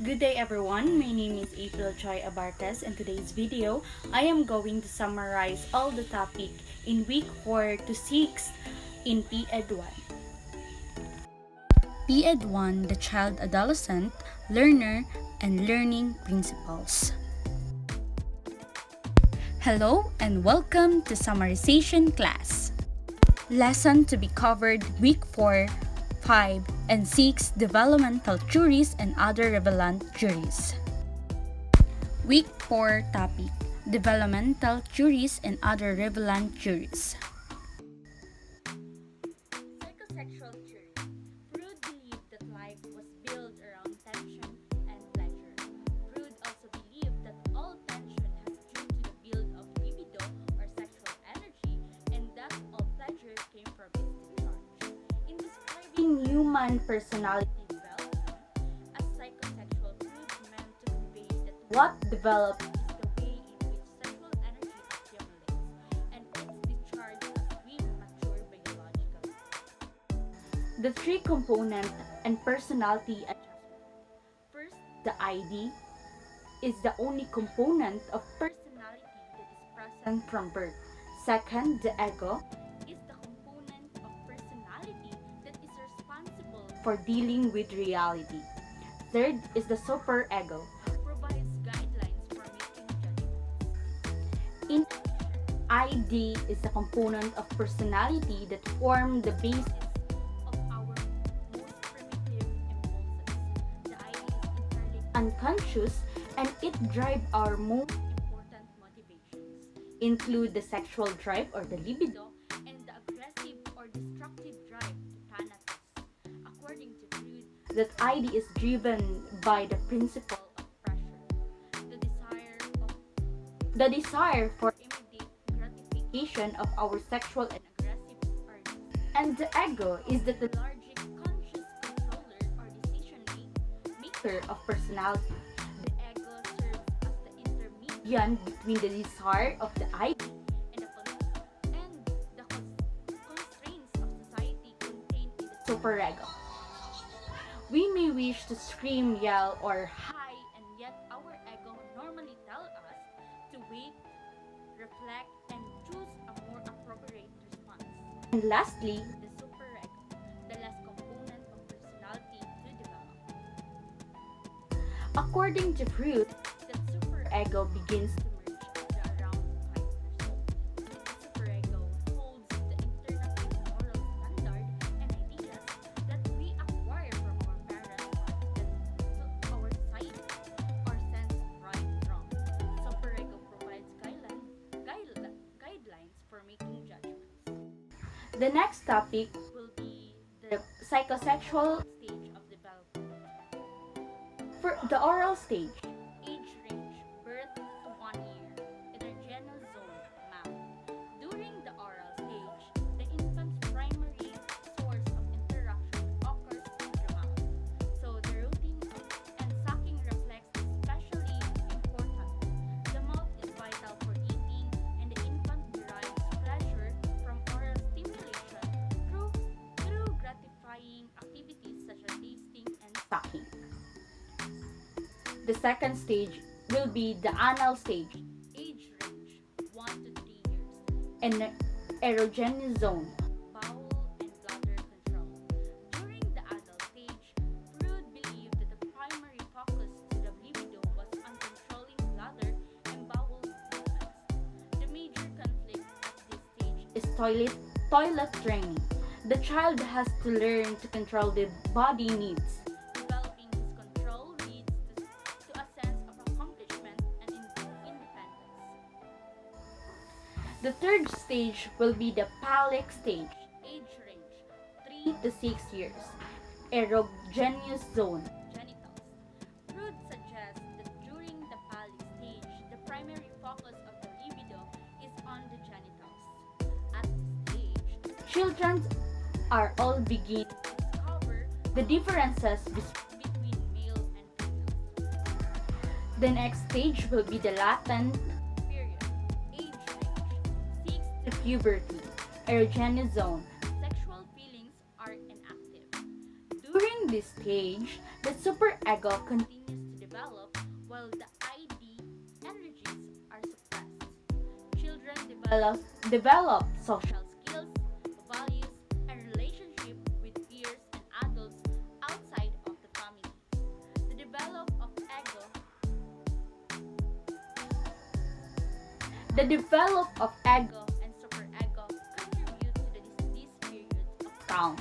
Good day everyone, my name is April Choi Abartes and today's video I am going to summarize all the topic in week 4 to 6 in PED 1. PED 1, the child adolescent, learner, and learning principles. Hello and welcome to Summarisation class. Lesson to be covered week 4, 5, and 6 developmental juries and other relevant juries. Week 4 topic developmental juries and other relevant juries. Psychosexual jury. Freud believed that life was built around tension and pleasure. Freud also believed that all tension has due to the build of libido or sexual energy and that all pleasure came from its discharge. In describing human personality development, as psychosexual Freud meant to convey that what develops is the way in which sexual energy accumulates and its discharge as we mature biologically. The three component and personality adjustment. First, the ID is the only component of personality that is present from birth. Second, the ego is the component of personality that is responsible for dealing with reality. Third is the superego, provides guidelines for making judgments. In addition, ID is the component of personality that form the basis of our most primitive impulses. The ID is entirely unconscious and it drives our most important motivations, include the sexual drive or the libido and the aggressive or destructive drive to thanatos. According to Freud, that ID is driven by the principle of pressure, the desire for immediate gratification of our sexual and aggressive urges. And the ego is the lethargic conscious controller or decision maker of personality. The ego serves as the intermediate between the desire of the ID and the constraints of society contained in the superego. We may wish to scream, yell, or hi, and yet our ego normally tells us to wait, reflect, and choose a more appropriate response. And lastly, the superego, the last component of personality to develop. According to Freud, the superego begins to merge at around 5 years old. The superego holds the internal moral standard and ideas that we acquire from our parents to our society, our sense of right and wrong. Superego provides guidelines for making judgments. The next topic will be the psychosexual stage of development. For the oral stage, age range, birth to 1 year, erogenous zone, mouth. During the oral stage, the infant's primary source of interaction occurs in the mouth. So the routine and sucking reflex is especially important. The mouth is vital for eating and the infant derives pleasure from oral stimulation through gratifying activities such as tasting and sucking. The second stage will be the anal stage, age range 1 to 3 years, and the erogenous zone, bowel and bladder control. During the adult stage, Freud believed that the primary focus to the libido was on controlling bladder and bowel movements. The major conflict at this stage is toilet training. The child has to learn to control the body needs. Developing his control leads to a sense of accomplishment and independence. The third stage will be the phallic stage, age range 3 to 6 years, erogenous zone, genitals. Freud suggests that during the phallic stage, the primary focus of the libido is on the genitals. At this stage, children are all beginning to discover the differences between male and female. The next stage will be the latent period, age range 6 to puberty, erogenous zone. Sexual feelings are inactive. During this stage, the superego continues to develop while the ID energies are suppressed. Children develop social skills, values, and relationship with peers and adults outside of the family. The develop of ego The develop of ego and superego contribute to this period of calm.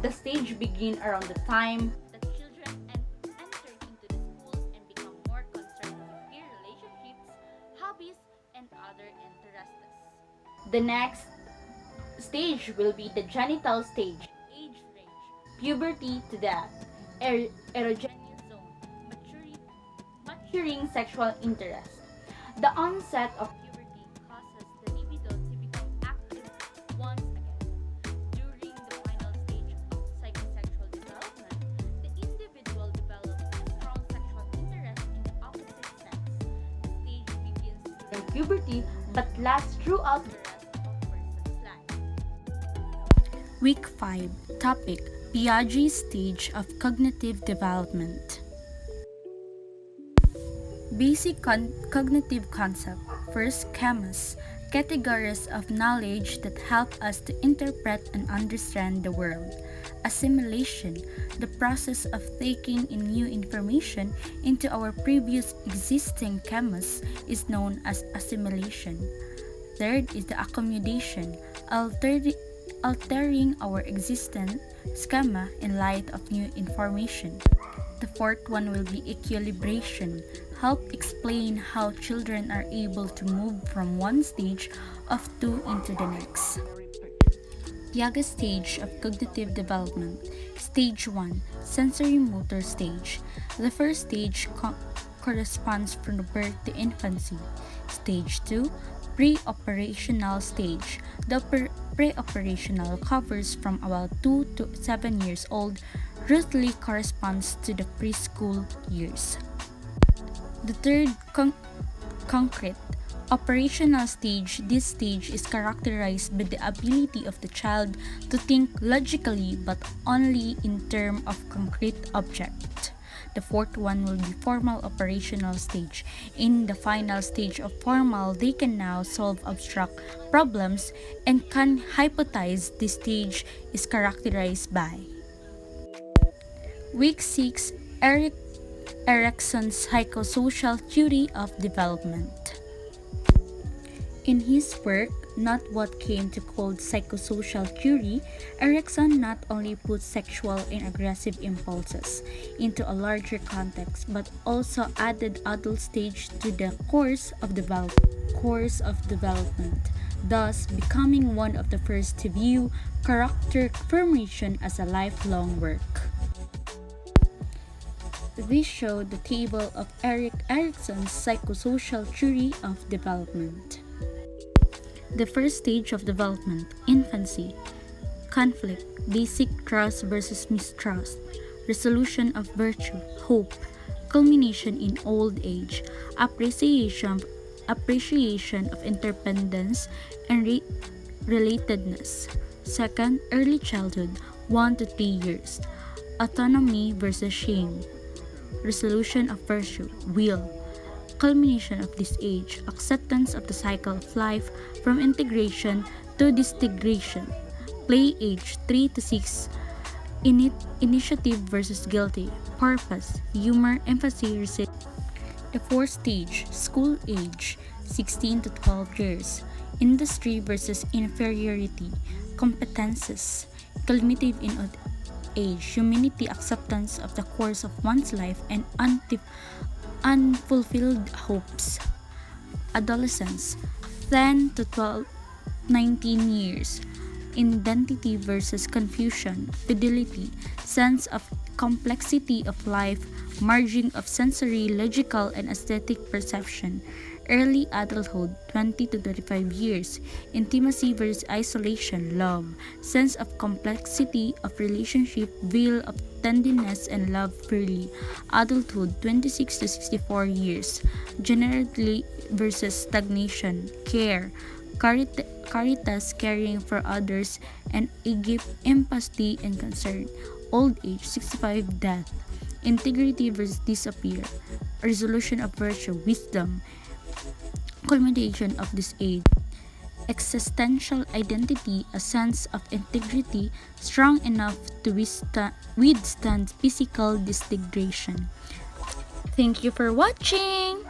The stage begin around the time that children enter into the school and become more concerned with peer relationships, hobbies, and other interests. The next stage will be the genital stage, age range, puberty to that, erogenous zone, maturing sexual interest. The onset of puberty causes the libido to become active once again. During the final stage of psychosexual development, the individual develops a strong sexual interest in the opposite sex. The stage begins during puberty but lasts throughout the rest of a person's life. Week 5. Topic: Piaget's stage of cognitive development. Basic cognitive concept. First, schemas, categories of knowledge that help us to interpret and understand the world. Assimilation, the process of taking in new information into our previous existing schemas, is known as assimilation. Third is the accommodation, altering our existing schema in light of new information. The fourth one will be equilibration. Help explain how children are able to move from one stage of two into the next. Piaget's stage of cognitive development. Stage 1. Sensory motor stage. The first stage corresponds from the birth to infancy. Stage 2. Pre-operational stage. The pre-operational covers from about 2 to 7 years old, roughly corresponds to the preschool years. The third concrete operational stage. This stage is characterized by the ability of the child to think logically but only in terms of concrete object. The fourth one will be formal operational stage. In the final stage of formal, they can now solve abstract problems and can hypothesize. This stage is characterized by Week 6. Erikson's psychosocial theory of development. In his work, Not What Came to Called Psychosocial Theory, Erikson not only puts sexual and aggressive impulses into a larger context, but also added adult stage to the course of development, thus becoming one of the first to view character formation as a lifelong work. This showed the table of Erikson's psychosocial theory of development. The first stage of development, infancy. Conflict, basic trust versus mistrust. Resolution of virtue, hope. Culmination in old age, appreciation of interdependence and relatedness. Second, early childhood, 1 to 3 years. Autonomy versus shame. Resolution of virtue, will. Culmination of this age, acceptance of the cycle of life from integration to disintegration. Play age, 3 to 6. Initiative versus guilty. Purpose, humor, empathy, The fourth stage, school age, 16 to 12 years. Industry versus inferiority. Competences. Cumulative in age, humanity, acceptance of the course of one's life, and unfulfilled hopes. Adolescence, 10 to 19 years. Identity versus confusion. Fidelity, sense of complexity of life, merging of sensory, logical, and aesthetic perception. Early adulthood, 20 to 35 years. Intimacy versus isolation, love. Sense of complexity of relationship, will of tenderness and love freely. Adulthood, 26 to 64 years. Generally versus stagnation, care. Caritas, caring for others, and empathy and concern. Old age, 65, death. integrity versus disappear, a resolution of virtue, wisdom, culmination of this age. Existential identity, a sense of integrity strong enough to withstand physical disintegration. Thank you for watching!